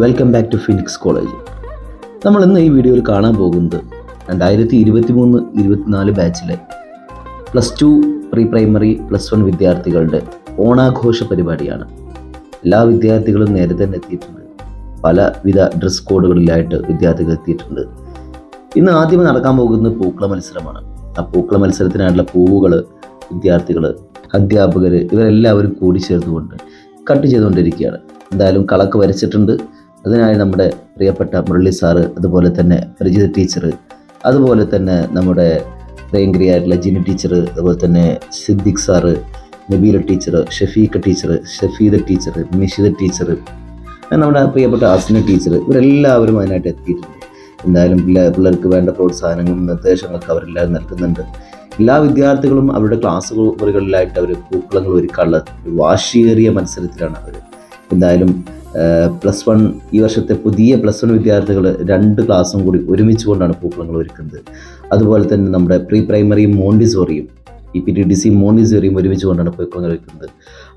Welcome back to Phoenix College. നമ്മൾ ഇന്ന് ഈ വീഡിയോയിൽ കാണാൻ പോകുന്നത് 2023-24 ബാച്ചിലെ +2 പ്രീ പ്രൈമറി +1 വിദ്യാർത്ഥികളുടെ ഓണാഘോഷ പരിപാടിയാണ്. എല്ലാ വിദ്യാർത്ഥികളും നേരത്തെ തന്നെ എത്തിയിട്ടുണ്ട്. പലവിധ ഡ്രസ് കോഡുകളിലായിട്ട് വിദ്യാർത്ഥികൾ എത്തിയിട്ടുണ്ട്. ഇന്ന് ആദ്യം നടക്കാൻ പോകുന്നത് പൂക്കള മത്സരമാണ്. ആ പൂക്കള മത്സരത്തിനായിട്ടുള്ള പൂവുകൾ വിദ്യാർത്ഥികൾ, അധ്യാപകർ ഇവരെല്ലാവരും കൂടി ചേർന്നുകൊണ്ട് കട്ട് ചെയ്തുകൊണ്ടിരിക്കുകയാണ്. എന്തായാലും കളക്ക് വരച്ചിട്ടുണ്ട്. അതിനായി നമ്മുടെ പ്രിയപ്പെട്ട മുരളി സാറ്, അതുപോലെ തന്നെ പരിചിത ടീച്ചർ, അതുപോലെ തന്നെ നമ്മുടെ പ്രിയങ്കരിയായിട്ടുള്ള ജിനി ടീച്ചർ, അതുപോലെ തന്നെ Siddique sir, Nabeela teacher, Shafeekha teacher, Shafeeda teacher, Mishida teacher, നമ്മുടെ പ്രിയപ്പെട്ട അസ്ന ടീച്ചർ, ഇവരെല്ലാവരും അതിനായിട്ട് എത്തിയിട്ടുണ്ട്. എന്തായാലും പിള്ളേർക്ക് വേണ്ട പ്രോത്സാഹനങ്ങളും നിർദ്ദേശങ്ങളൊക്കെ അവരെല്ലാവരും നൽകുന്നുണ്ട്. എല്ലാ വിദ്യാർത്ഥികളും അവരുടെ ക്ലാസ് മുറികളിലായിട്ട് അവർ പൂക്കളങ്ങൾ ഒരുക്കാനുള്ള വാശിയേറിയ മത്സരത്തിലാണ് അവർ. എന്തായാലും +1 ഈ വർഷത്തെ പുതിയ +1 വിദ്യാർത്ഥികൾ 2 ക്ലാസ്സും കൂടി ഒരുമിച്ച് കൊണ്ടാണ് പൂക്കളങ്ങൾ ഒരുക്കുന്നത്. അതുപോലെ തന്നെ നമ്മുടെ പ്രീ പ്രൈമറി മോണ്ടിസോറിയും PPTDC മോണ്ടിസോറിയും ഒരുമിച്ച് കൊണ്ടാണ് പൂക്കളങ്ങൾ ഒരുക്കുന്നത്.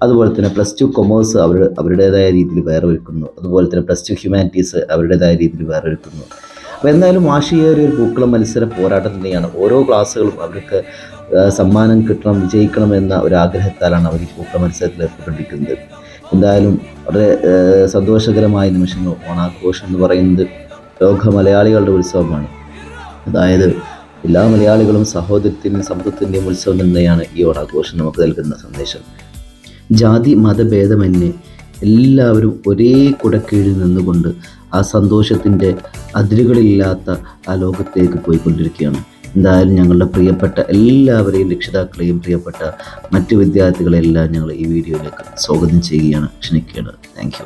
അതുപോലെ തന്നെ +2 കൊമേഴ്സ് അവരുടേതായ രീതിയിൽ വേറെ ഒരുക്കുന്നു. അതുപോലെ തന്നെ +2 ഹ്യൂമാനിറ്റീസ് അവരുടേതായ രീതിയിൽ വേറെ ഒരുക്കുന്നു. അപ്പോൾ എന്തായാലും വാശിയേറിയ ഒരു പൂക്കള മത്സര പോരാട്ടം തന്നെയാണ്. ഓരോ ക്ലാസ്സുകളും അവർക്ക് സമ്മാനം കിട്ടണം, വിജയിക്കണം എന്ന ഒരു ആഗ്രഹത്താലാണ് അവർ ഈ പൂക്കള മത്സരത്തിൽ ഏർപ്പെട്ടിരിക്കുന്നത്. എന്തായാലും വളരെ സന്തോഷകരമായ നിമിഷങ്ങൾ. ഓണാഘോഷം എന്ന് പറയുന്നത് ലോക മലയാളികളുടെ ഉത്സവമാണ്. അതായത് എല്ലാ മലയാളികളും സഹോദരത്തിൻ്റെയും സമത്വത്തിൻ്റെയും ഉത്സവം തന്നെയാണ് ഈ ഓണാഘോഷം നമുക്ക് നൽകുന്ന സന്ദേശം. ജാതി മതഭേദമന്യേ എല്ലാവരും ഒരേ കുടക്കീഴിൽ നിന്നുകൊണ്ട് ആ സന്തോഷത്തിൻ്റെ അതിരുകളില്ലാത്ത ആ ലോകത്തേക്ക് പോയിക്കൊണ്ടിരിക്കുകയാണ്. എന്തായാലും ഞങ്ങളുടെ പ്രിയപ്പെട്ട എല്ലാവരെയും, രക്ഷിതാക്കളെയും, പ്രിയപ്പെട്ട മറ്റു വിദ്യാർത്ഥികളെല്ലാം ഞങ്ങൾ ഈ വീഡിയോയിലേക്ക് സ്വാഗതം ചെയ്യുകയാണ്, ക്ഷണിക്കുകയാണ്. Thank you.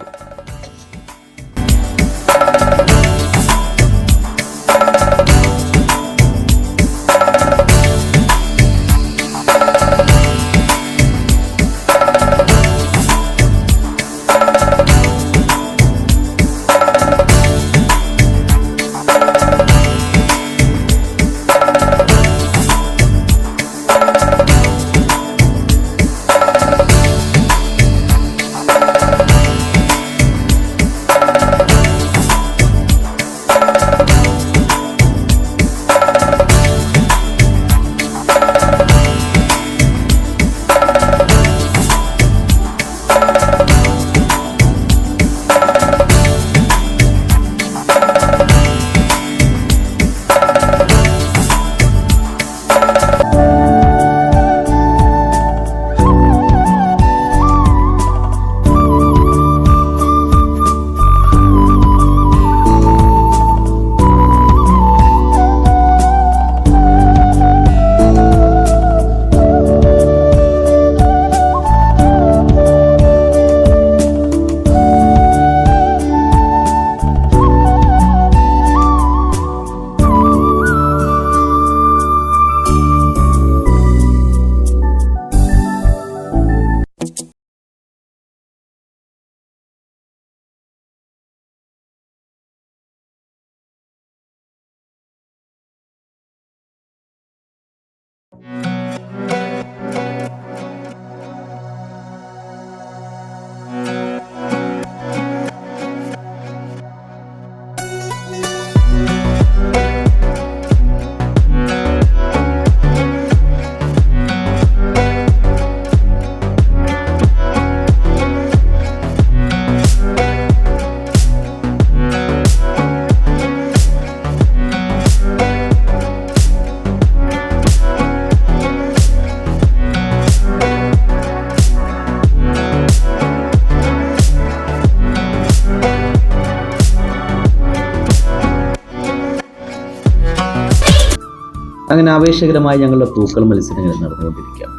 അങ്ങനെ ആവേശകരമായി ഞങ്ങളുടെ പൂക്കള മത്സരങ്ങൾ നടന്നുകൊണ്ടിരിക്കുകയാണ്.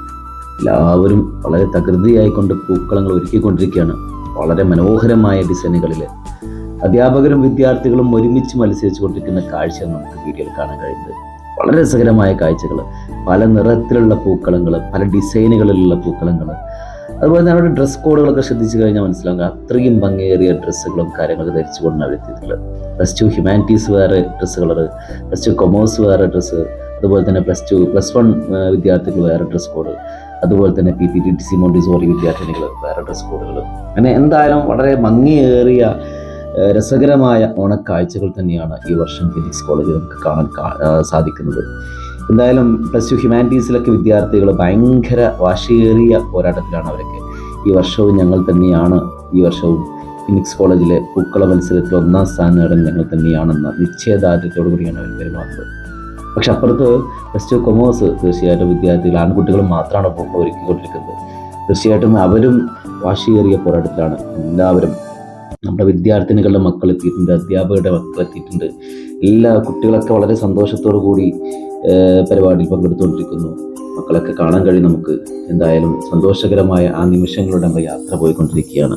എല്ലാവരും വളരെ തകൃതിയായിക്കൊണ്ട് പൂക്കളങ്ങൾ ഒരുക്കിക്കൊണ്ടിരിക്കുകയാണ്. വളരെ മനോഹരമായ ഡിസൈനുകളിൽ അധ്യാപകരും വിദ്യാർത്ഥികളും ഒരുമിച്ച് മത്സരിച്ചു കൊണ്ടിരിക്കുന്ന കാഴ്ച നമുക്ക് വീഡിയോയിൽ കാണാൻ കഴിയുന്നത്. വളരെ രസകരമായ കാഴ്ചകൾ, പല നിറത്തിലുള്ള പൂക്കളങ്ങൾ, പല ഡിസൈനുകളിലുള്ള പൂക്കളങ്ങൾ. അതുപോലെ തന്നെ അവരുടെ ഡ്രസ് കോഡുകളൊക്കെ ശ്രദ്ധിച്ചു കഴിഞ്ഞാൽ മനസ്സിലാവുക അത്രയും ഭംഗിയേറിയ ഡ്രസ്സുകളും കാര്യങ്ങളൊക്കെ ധരിച്ചുകൊണ്ടാണ് അവരെത്തിയിട്ടുള്ളത്. +2 ഹ്യൂമാനിറ്റീസ് വേറെ ഡ്രസ്സ് കളർ, +2 കൊമേഴ്സ് വേറെ ഡ്രസ്സ്, അതുപോലെ തന്നെ +1 വിദ്യാർത്ഥികൾ വേറെ ഡ്രസ് കോഡ്, അതുപോലെ തന്നെ PPTDC മോണ്ടിസോറി വിദ്യാർത്ഥിനികൾ വേറെ ഡ്രസ് കോഡുകൾ. അങ്ങനെ എന്തായാലും വളരെ ഭംഗിയേറിയ രസകരമായ ഓണക്കാഴ്ചകൾ തന്നെയാണ് ഈ വർഷം ഫിനിക്സ് കോളേജിൽ നമുക്ക് കാണാൻ സാധിക്കുന്നത്. എന്തായാലും +2 ഹ്യൂമാനിറ്റീസിലൊക്കെ വിദ്യാർത്ഥികൾ ഭയങ്കര വാശിയേറിയ പോരാട്ടത്തിലാണ് അവരൊക്കെ. ഈ വർഷവും ഞങ്ങൾ തന്നെയാണ്, ഈ വർഷവും ഫിനിക്സ് കോളേജിലെ പൂക്കള മത്സരത്തിൽ 1ാം സ്ഥാനം നേടാൻ ഞങ്ങൾ തന്നെയാണെന്ന നിശ്ചയദാർഢ്യത്തോടു കൂടിയാണ് അവർ പെരുമാറുന്നത്. പക്ഷെ അപ്പുറത്ത് +2 കൊമേഴ്സ് തീർച്ചയായിട്ടും വിദ്യാർത്ഥികൾ ആൺകുട്ടികൾ മാത്രമാണ് ഒരുക്കിക്കൊണ്ടിരിക്കുന്നത്. തീർച്ചയായിട്ടും അവരും വാശിയേറിയ പോരാട്ടത്തിലാണ്. എല്ലാവരും നമ്മുടെ വിദ്യാർത്ഥിനികളുടെ മക്കൾ എത്തിയിട്ടുണ്ട്, അധ്യാപകരുടെ മക്കൾ എത്തിയിട്ടുണ്ട്. എല്ലാ കുട്ടികളൊക്കെ വളരെ സന്തോഷത്തോടു കൂടി പരിപാടിയിൽ പങ്കെടുത്തുകൊണ്ടിരിക്കുന്നു. മക്കളൊക്കെ കാണാൻ കഴിയും നമുക്ക്. എന്തായാലും സന്തോഷകരമായ ആ നിമിഷങ്ങളുടെ നമ്മൾ യാത്ര പോയിക്കൊണ്ടിരിക്കുകയാണ്.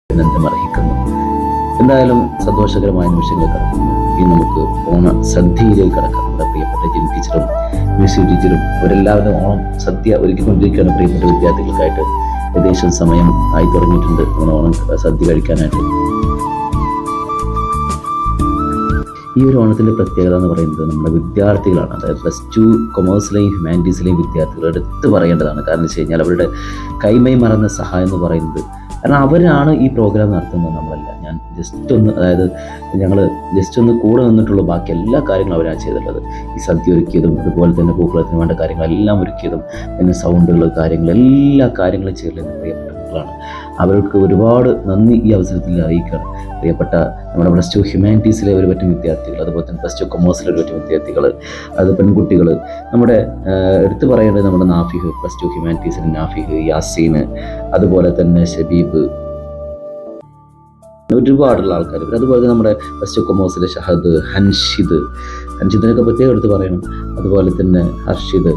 അഭിനന്ദനം അറിയിക്കുന്നു. എന്തായാലും സന്തോഷകരമായ നിമിഷങ്ങൾ കടക്കുന്നു. ഇനി നമുക്ക് ഓണ സദ്യയിലേക്ക് കടക്കാം. നമ്മുടെ പ്രിയപ്പെട്ട ജിം ടീച്ചറും മ്യൂസിക് ടീച്ചറും അവരെല്ലാവരും ഓണം സദ്യ ഒരുക്കിക്കൊണ്ടിരിക്കുകയാണ്. പ്രിയപ്പെട്ട വിദ്യാർത്ഥികൾക്കായിട്ട് ഏകദേശം സമയം ആയി തുടങ്ങിയിട്ടുണ്ട് നമ്മൾ ഓണം സദ്യ കഴിക്കാനായിട്ട്. ഈ ഒരു ഓണത്തിൻ്റെ പ്രത്യേകത എന്ന് പറയുന്നത് നമ്മുടെ വിദ്യാർത്ഥികളാണ്. അതായത് +2 കൊമേഴ്സിലെയും ഹ്യൂമാനിറ്റീസിലെയും വിദ്യാർത്ഥികൾ എടുത്ത് പറയേണ്ടതാണ്. കാരണം വെച്ച് കഴിഞ്ഞാൽ അവരുടെ കൈമൈ മറന്ന സഹായം എന്ന് പറയുന്നത്, കാരണം അവരാണ് ഈ പ്രോഗ്രാം നടത്തുന്നത്, നമ്മളല്ല. ഞാൻ ഞങ്ങൾ ജസ്റ്റ് ഒന്ന് കൂടെ നിന്നിട്ടുള്ളൂ. ബാക്കി എല്ലാ കാര്യങ്ങളും അവരാണ് ചെയ്തിട്ടുള്ളത്. ഈ സദ്യ ഒരുക്കിയതും അതുപോലെ തന്നെ പൂക്കളത്തിന് വേണ്ട കാര്യങ്ങളെല്ലാം ഒരുക്കിയതും പിന്നെ സൗണ്ടുകൾ എല്ലാ കാര്യങ്ങളും ചെയ്തിട്ടുള്ള പ്രിയപ്പെട്ട മക്കളാണ്. അവർക്ക് ഒരുപാട് നന്ദി ഈ അവസരത്തിൽ അറിയിക്കുകയാണ്. പ്രിയപ്പെട്ട നമ്മുടെ +2 ഹ്യൂമാനിറ്റീസിലെ ഒരു പറ്റം വിദ്യാർത്ഥികൾ, അതുപോലെ തന്നെ +2 കൊമേഴ്സിലെ ഒരു പറ്റം വിദ്യാർത്ഥികൾ, അത് പെൺകുട്ടികൾ, നമ്മുടെ എടുത്തു പറയേണ്ടത് നമ്മുടെ നാഫിഹ്, +2 ഹ്യൂമാനിറ്റീസിലെ നാഫിഹ്, യാസീന്, അതുപോലെ തന്നെ ഷബീബ്, ഒരുപാടുള്ള ആൾക്കാർ. അതുപോലെ നമ്മുടെ +2 കൊമേഴ്സിലെ ഷഹദ്, ഹൻഷിദിനൊക്കെ പ്രത്യേകം എടുത്ത് പറയണം. അതുപോലെ തന്നെ ഹർഷിദ്,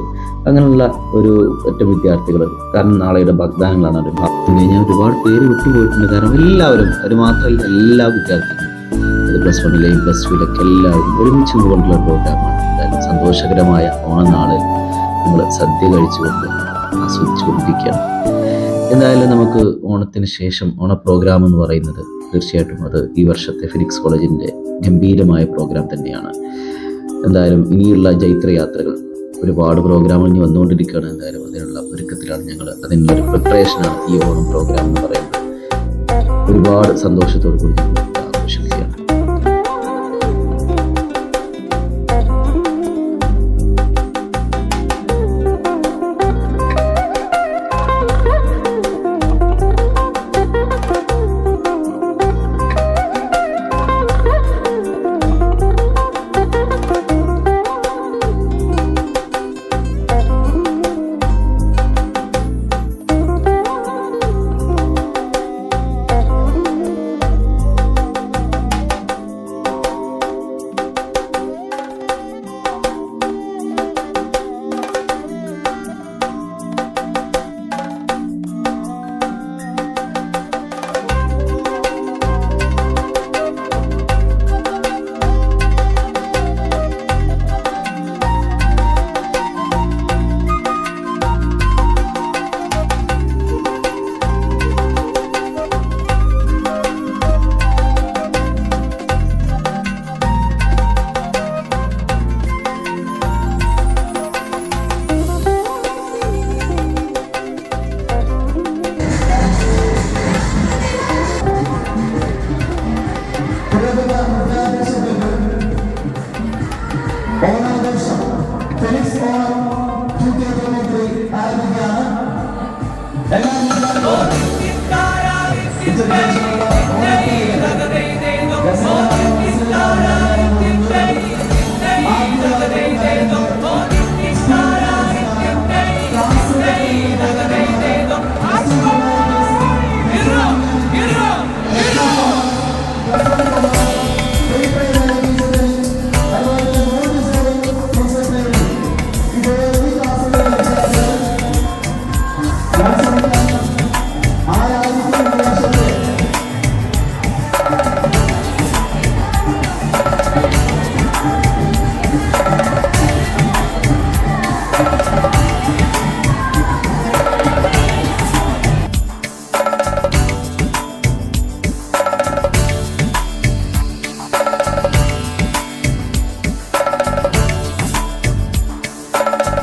അങ്ങനെയുള്ള ഒരു ഒറ്റ വിദ്യാർത്ഥികൾ. കാരണം നാളെയുടെ വാഗ്ദാനങ്ങളാണ് അവർ. പിന്നെ ഞാൻ ഒരുപാട് പേര് വിട്ടുപോയിട്ടുണ്ട്. കാരണം എല്ലാവരും, അത് മാത്രമല്ല എല്ലാ വിദ്യാർത്ഥികളും, അത് +1ലെയും +2യിലൊക്കെ എല്ലാവരും ഒരുമിച്ച് കൊണ്ടുള്ള പ്രോഗ്രാമാണ്. എന്തായാലും സന്തോഷകരമായ ഓണനാള് നമ്മൾ സദ്യ കഴിച്ചുകൊണ്ട് ആസ്വദിച്ചുകൊണ്ടിരിക്കുകയാണ്. എന്തായാലും നമുക്ക് ഓണത്തിന് ശേഷം ഓണ പ്രോഗ്രാം എന്ന് പറയുന്നത് തീർച്ചയായിട്ടും അത് ഈ വർഷത്തെ ഫിനിക്സ് കോളേജിൻ്റെ ഗംഭീരമായ പ്രോഗ്രാം തന്നെയാണ്. എന്തായാലും ഇനിയുള്ള ജൈത്രയാത്രകൾ, ഒരുപാട് പ്രോഗ്രാമുകൾ ഇനി വന്നുകൊണ്ടിരിക്കുകയാണ്. എന്തായാലും അതിനുള്ള ഒരുക്കത്തിലാണ് ഞങ്ങൾ. അതിനുള്ളൊരു പ്രിപ്പറേഷനാണ് ഈ ഓണം പ്രോഗ്രാം എന്ന് പറയുന്നത്. ഒരുപാട് സന്തോഷത്തോടു കൂടി ഞങ്ങൾ ആഘോഷിക്കുകയാണ്.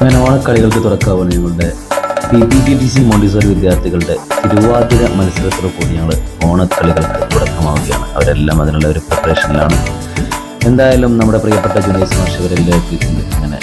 അങ്ങനെ ഓണക്കളികൾക്ക് തുറക്കാവുന്ന ഞങ്ങളുടെ PPTTC മോണ്ടിസോറി വിദ്യാർത്ഥികളുടെ തിരുവാതിര മത്സരത്തോടു കൂടി ഞങ്ങൾ ഓണക്കളികൾക്ക് തുടക്കമാവുകയാണ്. അവരെല്ലാം അതിനുള്ള ഒരു പ്രിപ്പറേഷനിലാണ്. എന്തായാലും നമ്മുടെ പ്രിയപ്പെട്ട ജൂനിയേഴ്സ് മാഷവരെല്ലാം എത്തിയിട്ടുണ്ട്. അങ്ങനെ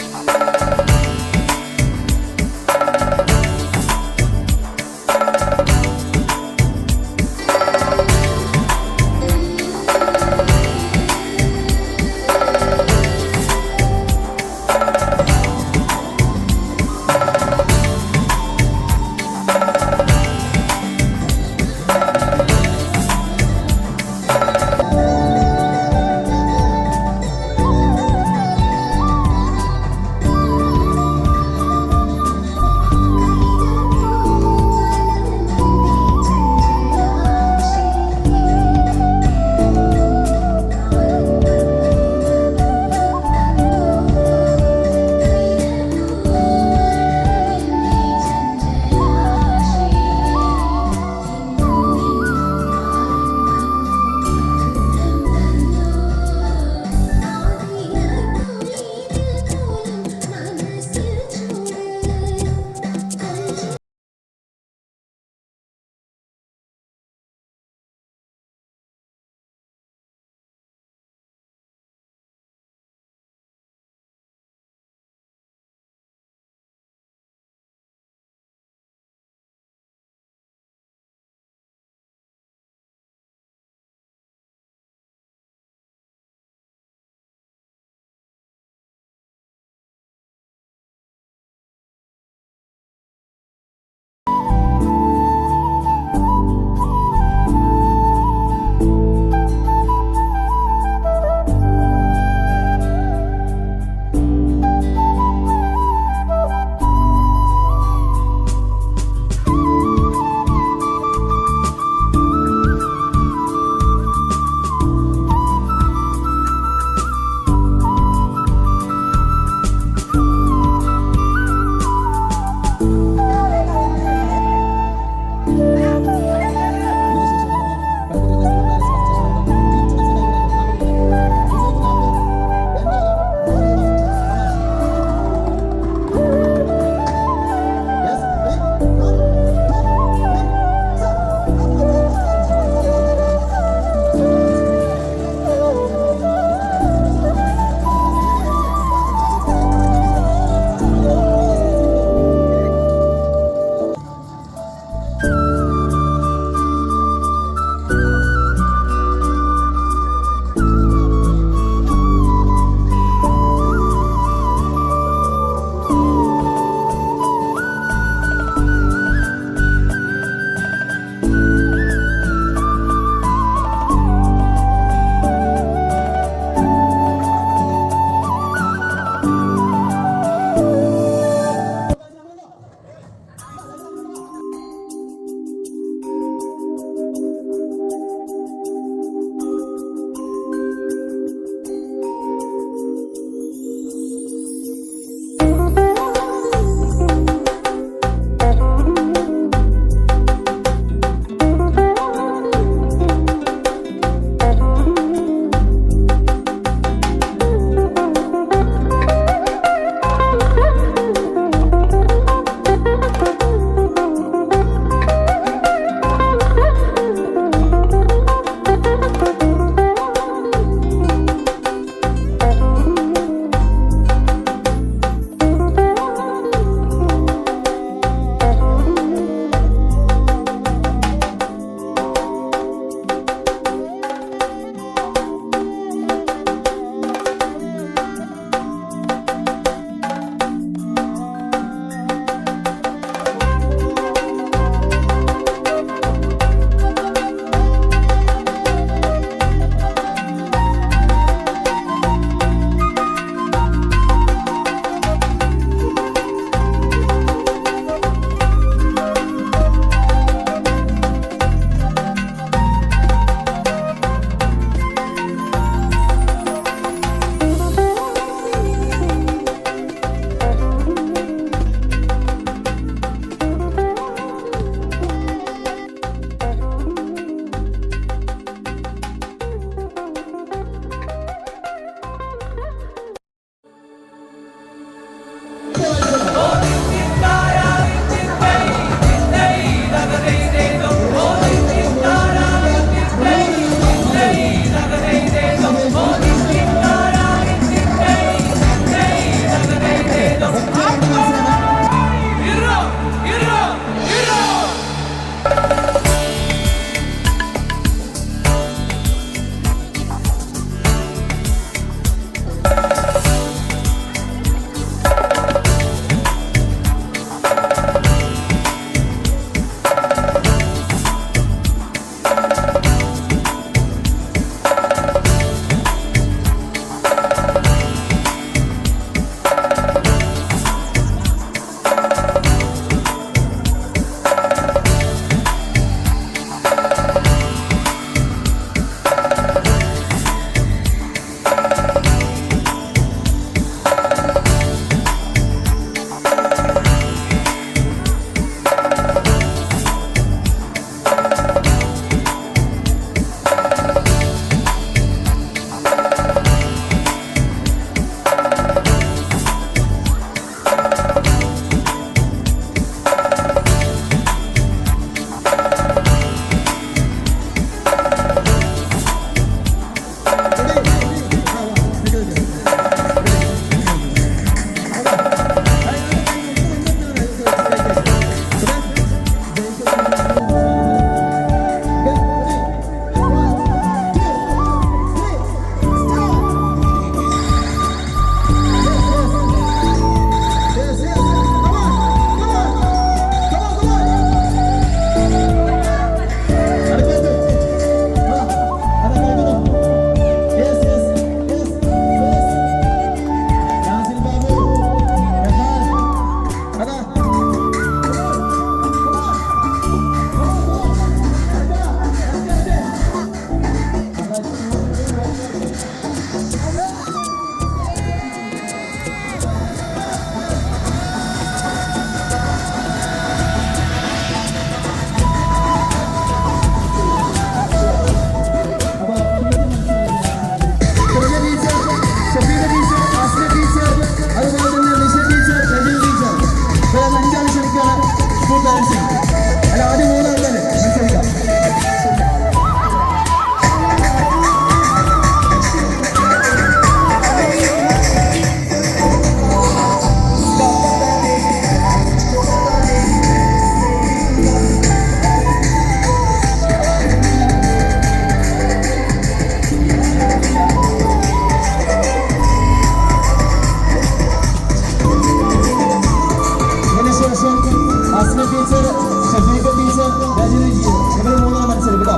teacher, Shafeekha teacher, Rajani teacher, ഇവർ മൂന്നാണ് മത്സരം കേട്ടോ.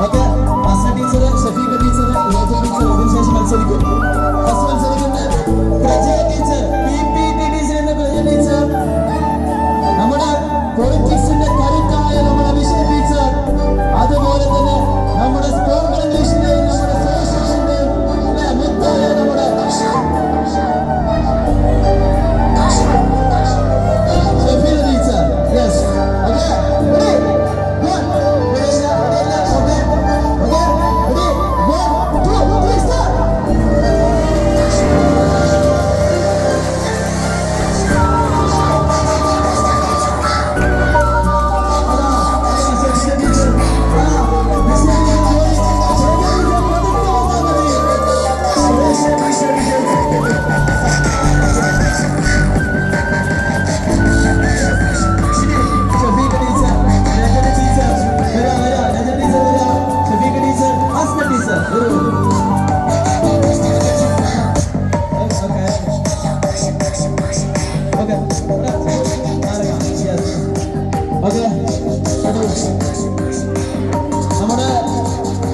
Okay, Asna teacher, Shafeekha teacher, Rajani teacher ഇതിനുശേഷം മത്സരിക്കും. ഫസ്റ്റ് മത്സരിക്കുന്നത് പ്രജയ ടീച്ചർ, PPT ടീച്ചർ എന്ന പ്രജയ ടീച്ചർ, നമ്മുടെ പൊളിറ്റിക്സിന്റെ കരുത്തായ നമ്മുടെ വിഷ്ണു ടീച്ചർ, അതുപോലെ തന്നെ നമ്മുടെ സ്പോക്കൺ ഇംഗ്ലീഷിന്റെയും നമ്മുടെ സോഷ്യലിന്റെയും മുത്തായ നമ്മുടെ Shafeekha teacher. Yes, okay, ready, 1 2 3 start. നമ്മുടെ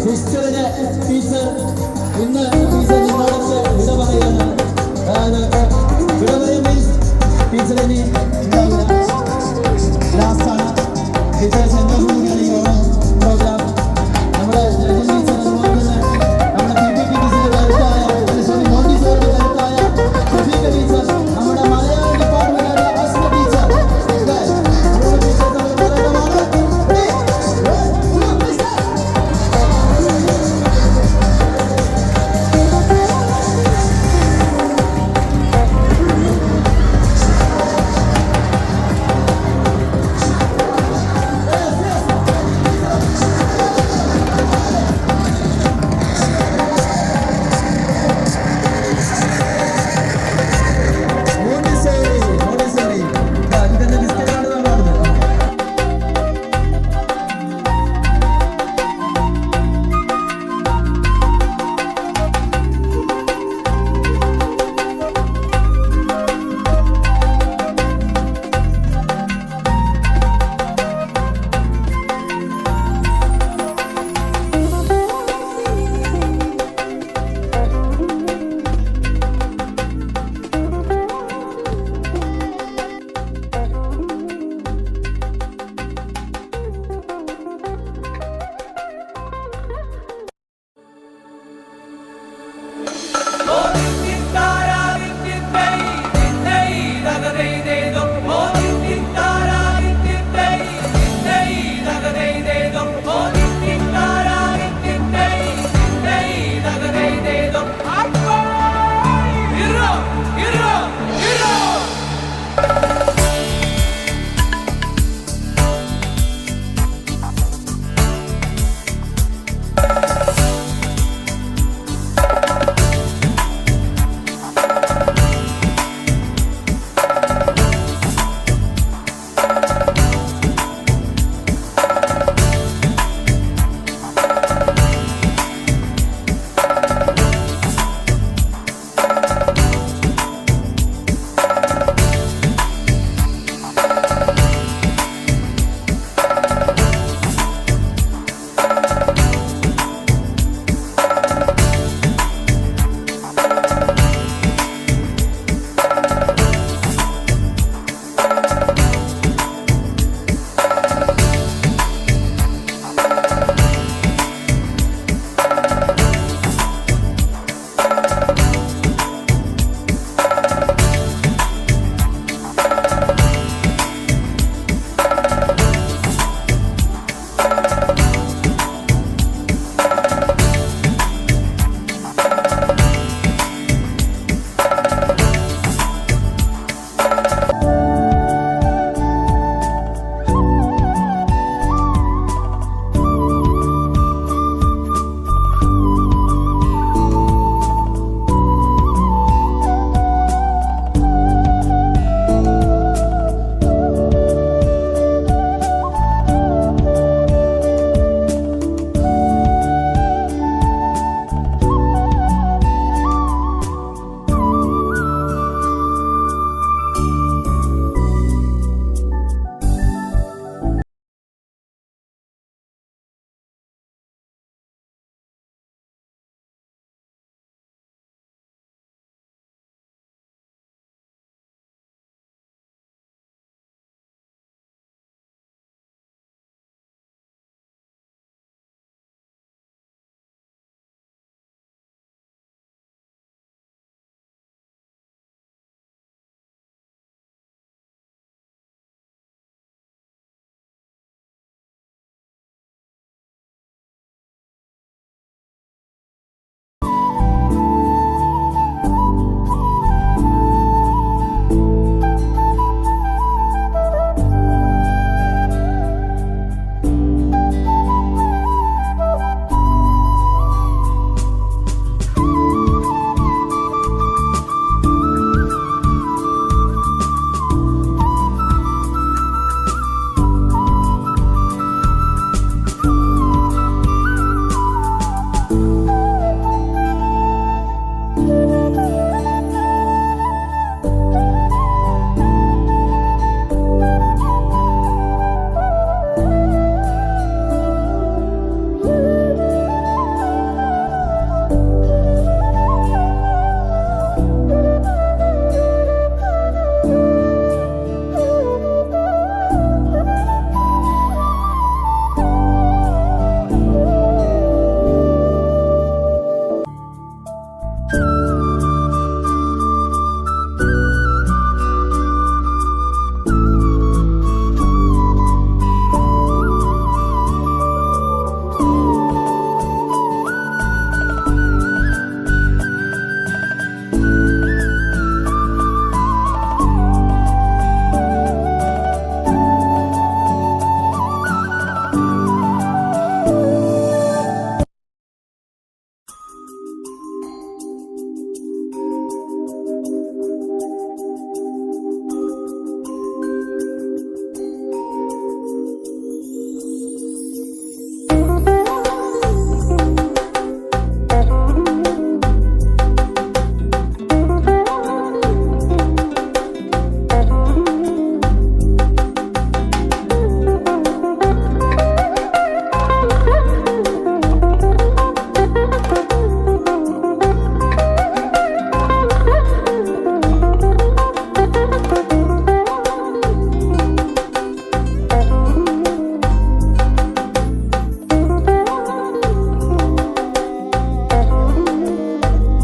ഹിസ്റ്ററിന്റെ ടീച്ചർ ഇന്ന് ടീച്ചർ നിങ്ങളോട് വിട പറയാണ്. വിട പറയും മീൻസ് ടീച്ചർ ഇനി ലാസ്റ്റ് ആണ്.